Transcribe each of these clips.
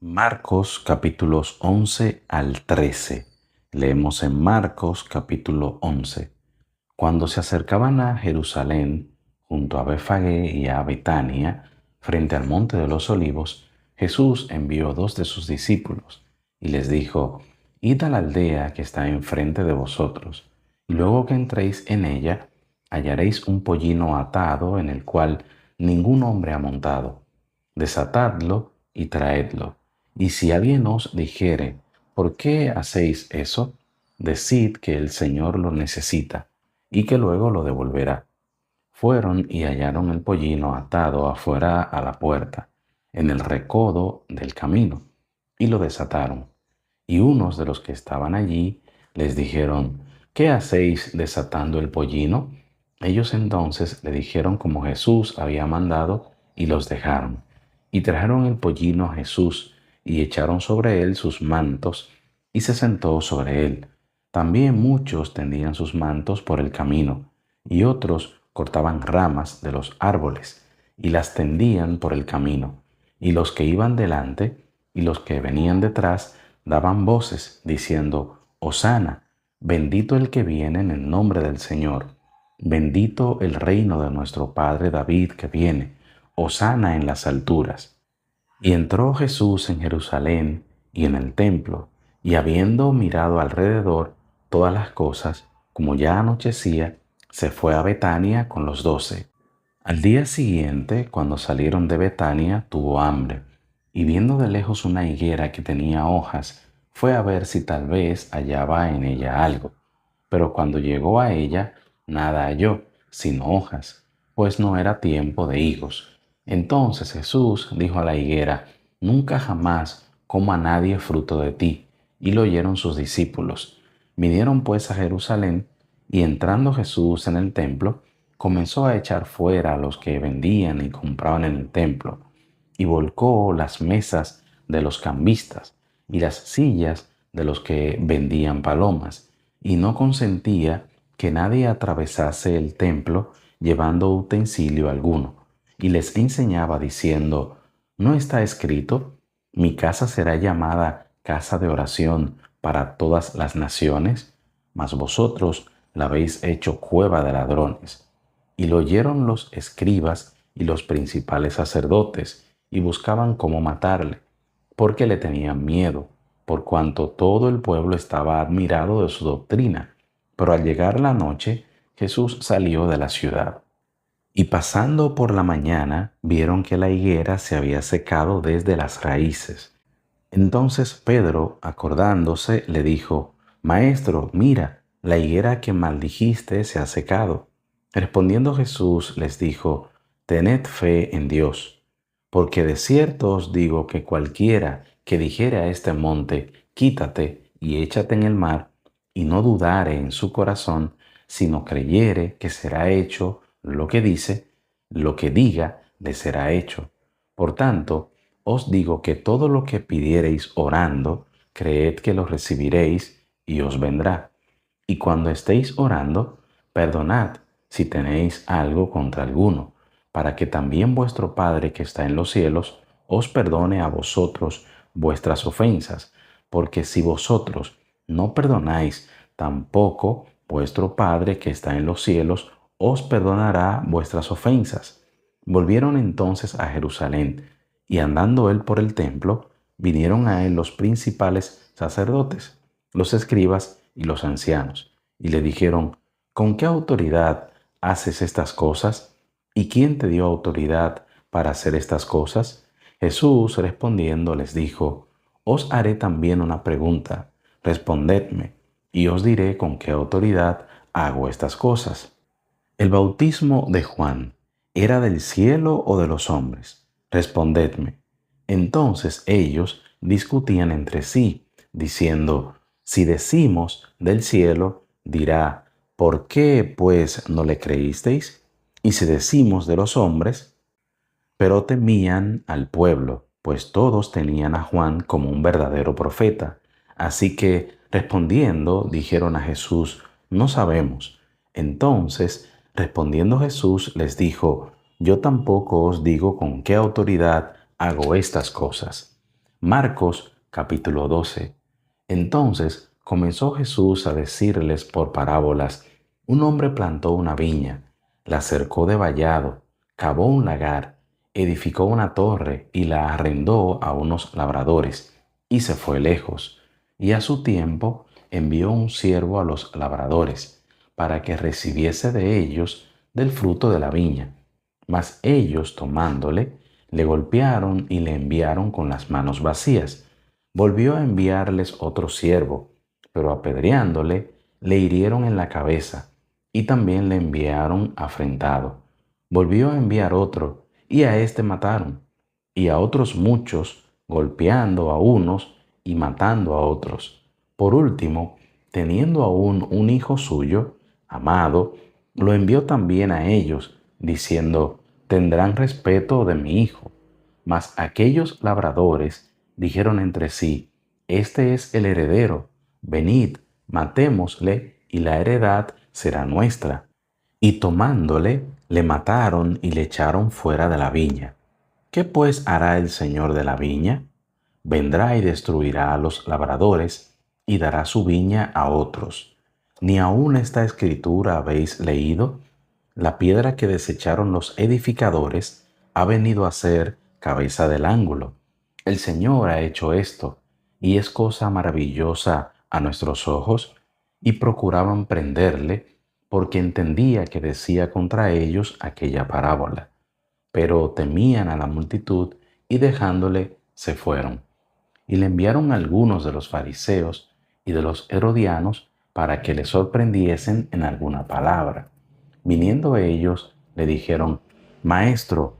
Marcos capítulos 11 al 13. Leemos en Marcos capítulo 11. Cuando se acercaban a Jerusalén, junto a Befagé y a Betania, frente al monte de los olivos, Jesús envió dos de sus discípulos y les dijo: Id a la aldea que está enfrente de vosotros, y luego que entréis en ella, hallaréis un pollino atado en el cual ningún hombre ha montado. Desatadlo y traedlo. Y si alguien os dijere: ¿por qué hacéis eso? Decid que el Señor lo necesita y que luego lo devolverá. Fueron y hallaron el pollino atado afuera a la puerta, en el recodo del camino, y lo desataron. Y unos de los que estaban allí les dijeron: ¿qué hacéis desatando el pollino? Ellos entonces le dijeron como Jesús había mandado, y los dejaron. Y trajeron el pollino a Jesús, y echaron sobre él sus mantos, y se sentó sobre él. También muchos tendían sus mantos por el camino, y otros cortaban ramas de los árboles, y las tendían por el camino. Y los que iban delante y los que venían detrás daban voces, diciendo: Hosana, bendito el que viene en el nombre del Señor, bendito el reino de nuestro padre David que viene, Hosana en las alturas. Y entró Jesús en Jerusalén y en el templo, y habiendo mirado alrededor todas las cosas, como ya anochecía, se fue a Betania con los 12. Al día siguiente, cuando salieron de Betania, tuvo hambre, y viendo de lejos una higuera que tenía hojas, fue a ver si tal vez hallaba en ella algo. Pero cuando llegó a ella, nada halló, sino hojas, pues no era tiempo de higos. Entonces Jesús dijo a la higuera: Nunca jamás coma nadie fruto de ti. Y lo oyeron sus discípulos. Vinieron pues a Jerusalén, y entrando Jesús en el templo, comenzó a echar fuera a los que vendían y compraban en el templo, y volcó las mesas de los cambistas y las sillas de los que vendían palomas, y no consentía que nadie atravesase el templo llevando utensilio alguno, y les enseñaba diciendo: ¿no está escrito: mi casa será llamada casa de oración para todas las naciones? Mas vosotros la habéis hecho cueva de ladrones. Y lo oyeron los escribas y los principales sacerdotes, y buscaban cómo matarle, porque le tenían miedo, por cuanto todo el pueblo estaba admirado de su doctrina. Pero al llegar la noche, Jesús salió de la ciudad. Y pasando por la mañana, vieron que la higuera se había secado desde las raíces. Entonces Pedro, acordándose, le dijo: Maestro, mira, la higuera que maldijiste se ha secado. Respondiendo Jesús les dijo: Tened fe en Dios, porque de cierto os digo que cualquiera que dijere a este monte: Quítate y échate en el mar, y no dudare en su corazón, sino creyere que será hecho lo que dice, lo que diga le será hecho. Por tanto, os digo que todo lo que pidiereis orando, creed que lo recibiréis y os vendrá. Y cuando estéis orando, perdonad si tenéis algo contra alguno, para que también vuestro Padre que está en los cielos os perdone a vosotros vuestras ofensas, porque si vosotros no perdonáis, tampoco vuestro Padre que está en los cielos os perdonará vuestras ofensas. Volvieron entonces a Jerusalén, y andando él por el templo, vinieron a él los principales sacerdotes, los escribas y los ancianos, y le dijeron: ¿con qué autoridad haces estas cosas? ¿Y quién te dio autoridad para hacer estas cosas? Jesús respondiendo les dijo: os haré también una pregunta, respondedme, y os diré con qué autoridad hago estas cosas. ¿El bautismo de Juan era del cielo o de los hombres? Respondedme. Entonces ellos discutían entre sí, diciendo: si decimos del cielo, dirá: ¿por qué pues no le creísteis? Y si decimos de los hombres, pero temían al pueblo, pues todos tenían a Juan como un verdadero profeta. Así que, respondiendo, dijeron a Jesús: no sabemos. Entonces, respondiendo Jesús, les dijo: yo tampoco os digo con qué autoridad hago estas cosas. Marcos capítulo 12. Entonces comenzó Jesús a decirles por parábolas: un hombre plantó una viña, la cercó de vallado, cavó un lagar, edificó una torre y la arrendó a unos labradores, y se fue lejos. Y a su tiempo envió un siervo a los labradores, para que recibiese de ellos del fruto de la viña. Mas ellos, tomándole, le golpearon y le enviaron con las manos vacías. Volvió a enviarles otro siervo, pero apedreándole, le hirieron en la cabeza, y también le enviaron afrentado. Volvió a enviar otro, y a éste mataron, y a otros muchos, golpeando a unos y matando a otros. Por último, teniendo aún un hijo suyo, amado, lo envió también a ellos, diciendo: tendrán respeto de mi hijo. Mas aquellos labradores dijeron entre sí: este es el heredero, venid, matémosle, y la heredad será nuestra. Y tomándole, le mataron y le echaron fuera de la viña. ¿Qué pues hará el señor de la viña? Vendrá y destruirá a los labradores y dará su viña a otros. ¿Ni aún esta escritura habéis leído? La piedra que desecharon los edificadores ha venido a ser cabeza del ángulo. El Señor ha hecho esto, y es cosa maravillosa a nuestros ojos. Y procuraban prenderle, porque entendía que decía contra ellos aquella parábola. Pero temían a la multitud, y dejándole se fueron. Y le enviaron algunos de los fariseos y de los herodianos para que le sorprendiesen en alguna palabra. Viniendo ellos, le dijeron: Maestro,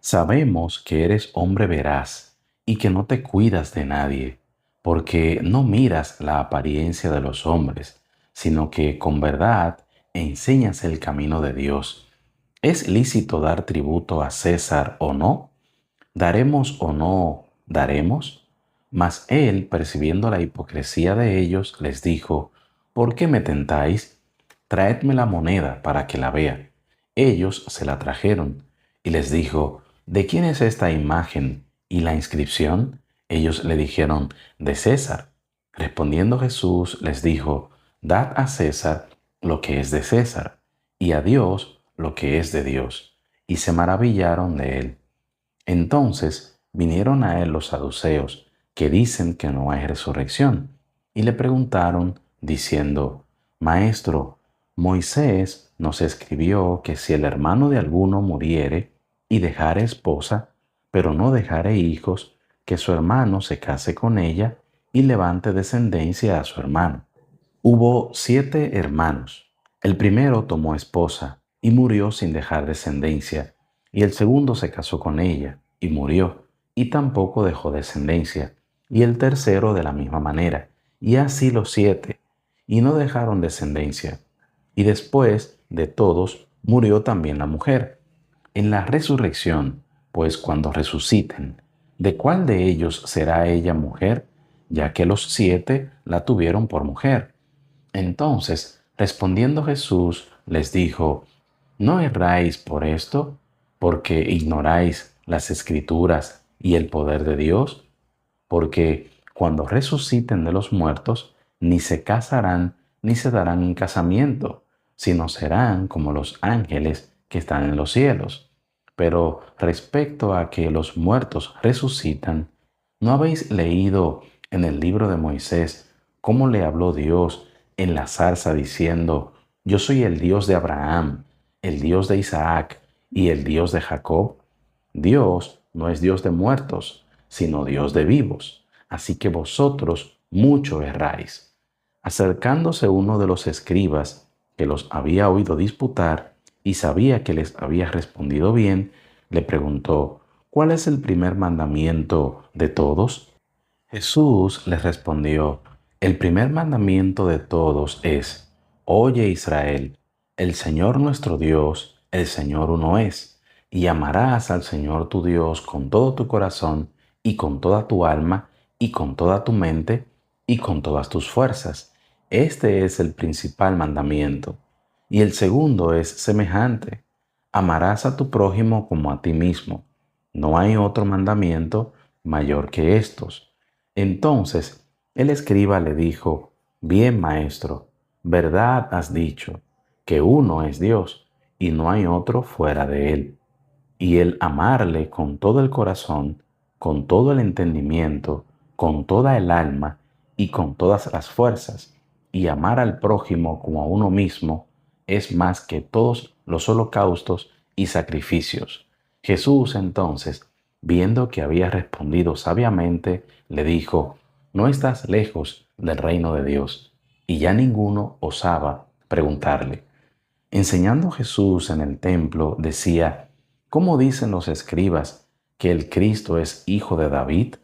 sabemos que eres hombre veraz y que no te cuidas de nadie, porque no miras la apariencia de los hombres, sino que con verdad enseñas el camino de Dios. ¿Es lícito dar tributo a César o no? ¿Daremos o no daremos? Mas él, percibiendo la hipocresía de ellos, les dijo: ¿por qué me tentáis? Traedme la moneda para que la vea. Ellos se la trajeron, y les dijo: ¿de quién es esta imagen y la inscripción? Ellos le dijeron: de César. Respondiendo Jesús les dijo: dad a César lo que es de César, y a Dios lo que es de Dios. Y se maravillaron de él. Entonces vinieron a él los saduceos, que dicen que no hay resurrección, y le preguntaron, diciendo: Maestro, Moisés nos escribió que si el hermano de alguno muriere y dejare esposa, pero no dejare hijos, que su hermano se case con ella y levante descendencia a su hermano. Hubo 7 hermanos. El primero tomó esposa y murió sin dejar descendencia, y el segundo se casó con ella y murió, y tampoco dejó descendencia, y el tercero de la misma manera, y así los 7, y no dejaron descendencia. Y después de todos murió también la mujer. En la resurrección, pues cuando resuciten, ¿de cuál de ellos será ella mujer? Ya que los 7 la tuvieron por mujer. Entonces, respondiendo Jesús, les dijo: ¿no erráis por esto, porque ignoráis las Escrituras y el poder de Dios? Porque cuando resuciten de los muertos, ni se casarán ni se darán en casamiento, sino serán como los ángeles que están en los cielos. Pero respecto a que los muertos resucitan, ¿no habéis leído en el libro de Moisés cómo le habló Dios en la zarza diciendo: Yo soy el Dios de Abraham, el Dios de Isaac y el Dios de Jacob? Dios no es Dios de muertos, sino Dios de vivos. Así que vosotros mucho erráis. Acercándose uno de los escribas, que los había oído disputar y sabía que les había respondido bien, le preguntó: ¿cuál es el primer mandamiento de todos? Jesús les respondió: el primer mandamiento de todos es: Oye Israel, el Señor nuestro Dios, el Señor uno es, y amarás al Señor tu Dios con todo tu corazón y con toda tu alma y con toda tu mente y con todas tus fuerzas. Este es el principal mandamiento. Y el segundo es semejante: amarás a tu prójimo como a ti mismo. No hay otro mandamiento mayor que estos. Entonces el escriba le dijo, bien, maestro, verdad has dicho, que uno es Dios y no hay otro fuera de él. Y el amarle con todo el corazón, con todo el entendimiento, con toda el alma y con todas las fuerzas, y amar al prójimo como a uno mismo, es más que todos los holocaustos y sacrificios. Jesús entonces, viendo que había respondido sabiamente, le dijo, no estás lejos del reino de Dios. Y ya ninguno osaba preguntarle. Enseñando Jesús en el templo, decía, ¿cómo dicen los escribas que el Cristo es hijo de David?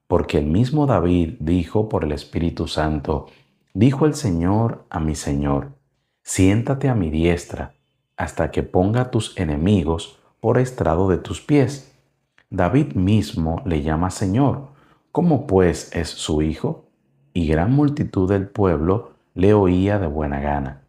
Porque el mismo David dijo por el Espíritu Santo, dijo el Señor a mi Señor, siéntate a mi diestra hasta que ponga a tus enemigos por estrado de tus pies. David mismo le llama Señor. ¿Cómo pues es su hijo? Y gran multitud del pueblo le oía de buena gana.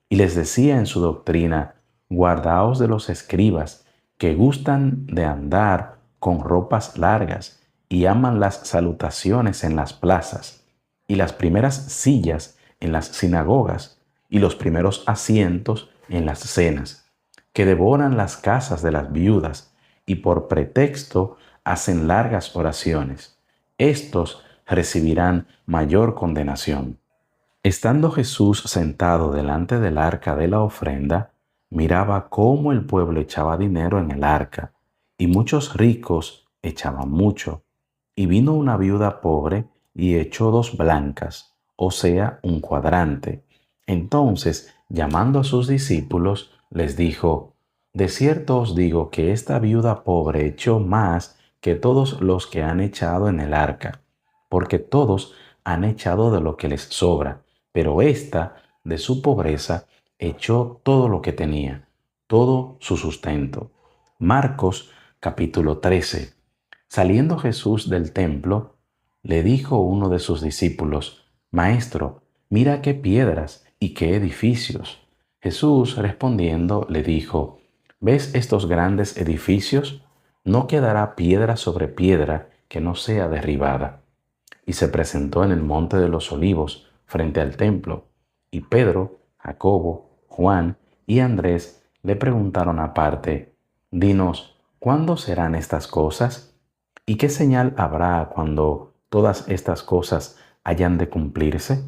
Y les decía en su doctrina, guardaos de los escribas, que gustan de andar con ropas largas y aman las salutaciones en las plazas, y las primeras sillas en las sinagogas, y los primeros asientos en las cenas, que devoran las casas de las viudas, y por pretexto hacen largas oraciones. Estos recibirán mayor condenación. Estando Jesús sentado delante del arca de la ofrenda, miraba cómo el pueblo echaba dinero en el arca, y muchos ricos echaban mucho. Y vino una viuda pobre y echó 2 blancas, o sea, un cuadrante. Entonces, llamando a sus discípulos, les dijo, de cierto os digo que esta viuda pobre echó más que todos los que han echado en el arca, porque todos han echado de lo que les sobra, pero ésta, de su pobreza, echó todo lo que tenía, todo su sustento. Marcos capítulo 13. Saliendo Jesús del templo, le dijo uno de sus discípulos, Maestro, mira qué piedras y qué edificios. Jesús respondiendo le dijo, ¿ves estos grandes edificios? No quedará piedra sobre piedra que no sea derribada. Y se presentó en el monte de los olivos, frente al templo, y Pedro, Jacobo, Juan y Andrés le preguntaron aparte, Dinos, ¿cuándo serán estas cosas? ¿Y qué señal habrá cuando todas estas cosas hayan de cumplirse?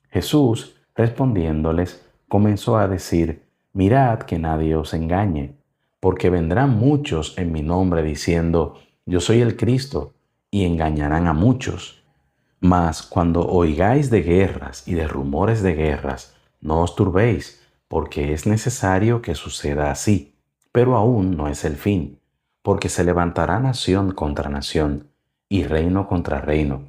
Jesús, respondiéndoles, comenzó a decir, Mirad que nadie os engañe, porque vendrán muchos en mi nombre diciendo, Yo soy el Cristo, y engañarán a muchos. Mas cuando oigáis de guerras y de rumores de guerras, no os turbéis, porque es necesario que suceda así, pero aún no es el fin, porque se levantará nación contra nación, y reino contra reino,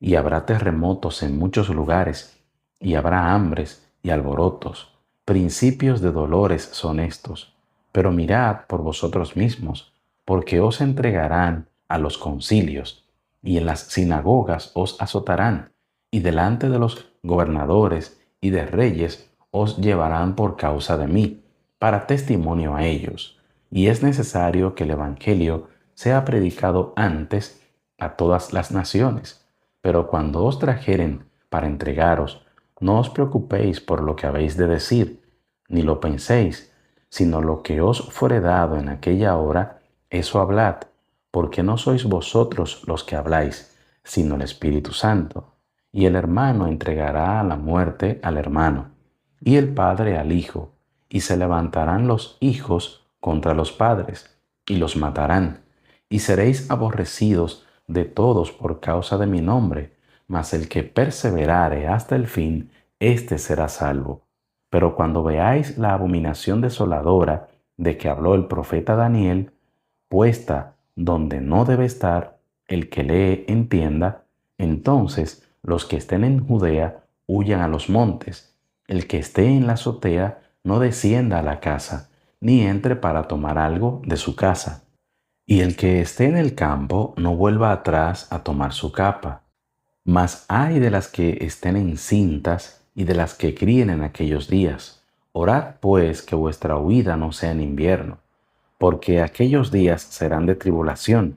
y habrá terremotos en muchos lugares, y habrá hambres y alborotos, principios de dolores son estos. Pero mirad por vosotros mismos, porque os entregarán a los concilios, y en las sinagogas os azotarán, y delante de los gobernadores y de reyes os llevarán por causa de mí, para testimonio a ellos. Y es necesario que el Evangelio sea predicado antes a todas las naciones. Pero cuando os trajeren para entregaros, no os preocupéis por lo que habéis de decir, ni lo penséis, sino lo que os fuere dado en aquella hora, eso hablad, porque no sois vosotros los que habláis, sino el Espíritu Santo. Y el hermano entregará a la muerte al hermano, y el padre al hijo, y se levantarán los hijos contra los padres, y los matarán, y seréis aborrecidos de todos por causa de mi nombre, mas el que perseverare hasta el fin, éste será salvo. Pero cuando veáis la abominación desoladora de que habló el profeta Daniel, puesta donde no debe estar, el que lee entienda, entonces los que estén en Judea huyan a los montes, el que esté en la azotea no descienda a la casa, ni entre para tomar algo de su casa. Y el que esté en el campo no vuelva atrás a tomar su capa. Mas ay de las que estén encintas y de las que críen en aquellos días. Orad pues que vuestra huida no sea en invierno, porque aquellos días serán de tribulación,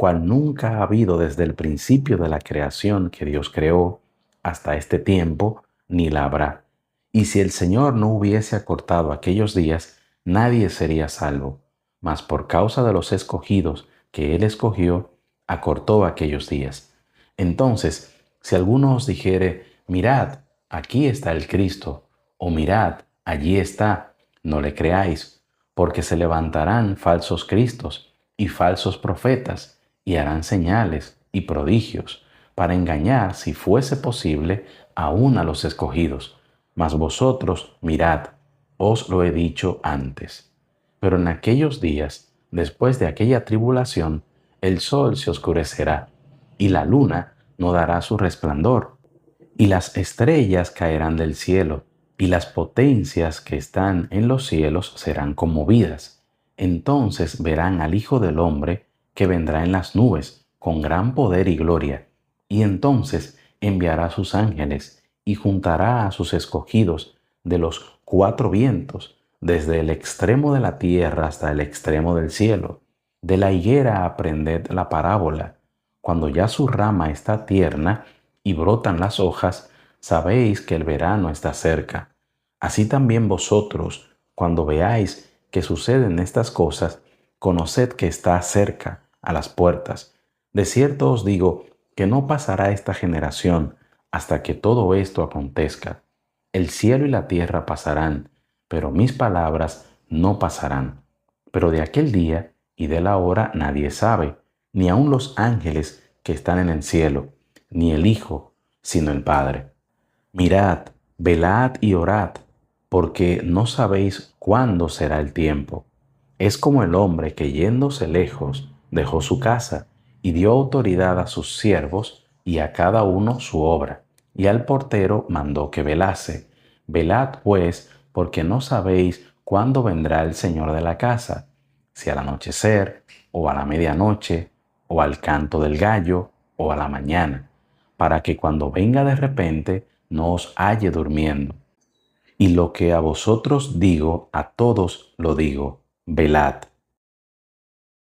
cual nunca ha habido desde el principio de la creación que Dios creó hasta este tiempo, ni la habrá. Y si el Señor no hubiese acortado aquellos días, nadie sería salvo. Mas por causa de los escogidos que Él escogió, acortó aquellos días. Entonces, si alguno os dijere, mirad, aquí está el Cristo, o mirad, allí está, no le creáis, porque se levantarán falsos cristos y falsos profetas, y harán señales y prodigios, para engañar, si fuese posible, aún a los escogidos. Mas vosotros, mirad, os lo he dicho antes. Pero en aquellos días, después de aquella tribulación, el sol se oscurecerá, y la luna no dará su resplandor, y las estrellas caerán del cielo, y las potencias que están en los cielos serán conmovidas. Entonces verán al Hijo del Hombre que vendrá en las nubes con gran poder y gloria, y entonces enviará a sus ángeles y juntará a sus escogidos de los cuatro vientos, desde el extremo de la tierra hasta el extremo del cielo. De la higuera aprended la parábola. Cuando ya su rama está tierna y brotan las hojas, sabéis que el verano está cerca. Así también vosotros, cuando veáis que suceden estas cosas, conoced que está cerca, a las puertas. De cierto os digo que no pasará esta generación hasta que todo esto acontezca. El cielo y la tierra pasarán, pero mis palabras no pasarán. Pero de aquel día y de la hora nadie sabe, ni aun los ángeles que están en el cielo, ni el Hijo, sino el Padre. Mirad, velad y orad, porque no sabéis cuándo será el tiempo. Es como el hombre que yéndose lejos dejó su casa y dio autoridad a sus siervos y a cada uno su obra, y al portero mandó que velase. Velad pues, porque no sabéis cuándo vendrá el Señor de la casa, si al anochecer, o a la medianoche, o al canto del gallo, o a la mañana, para que cuando venga de repente no os halle durmiendo. Y lo que a vosotros digo, a todos lo digo, velad.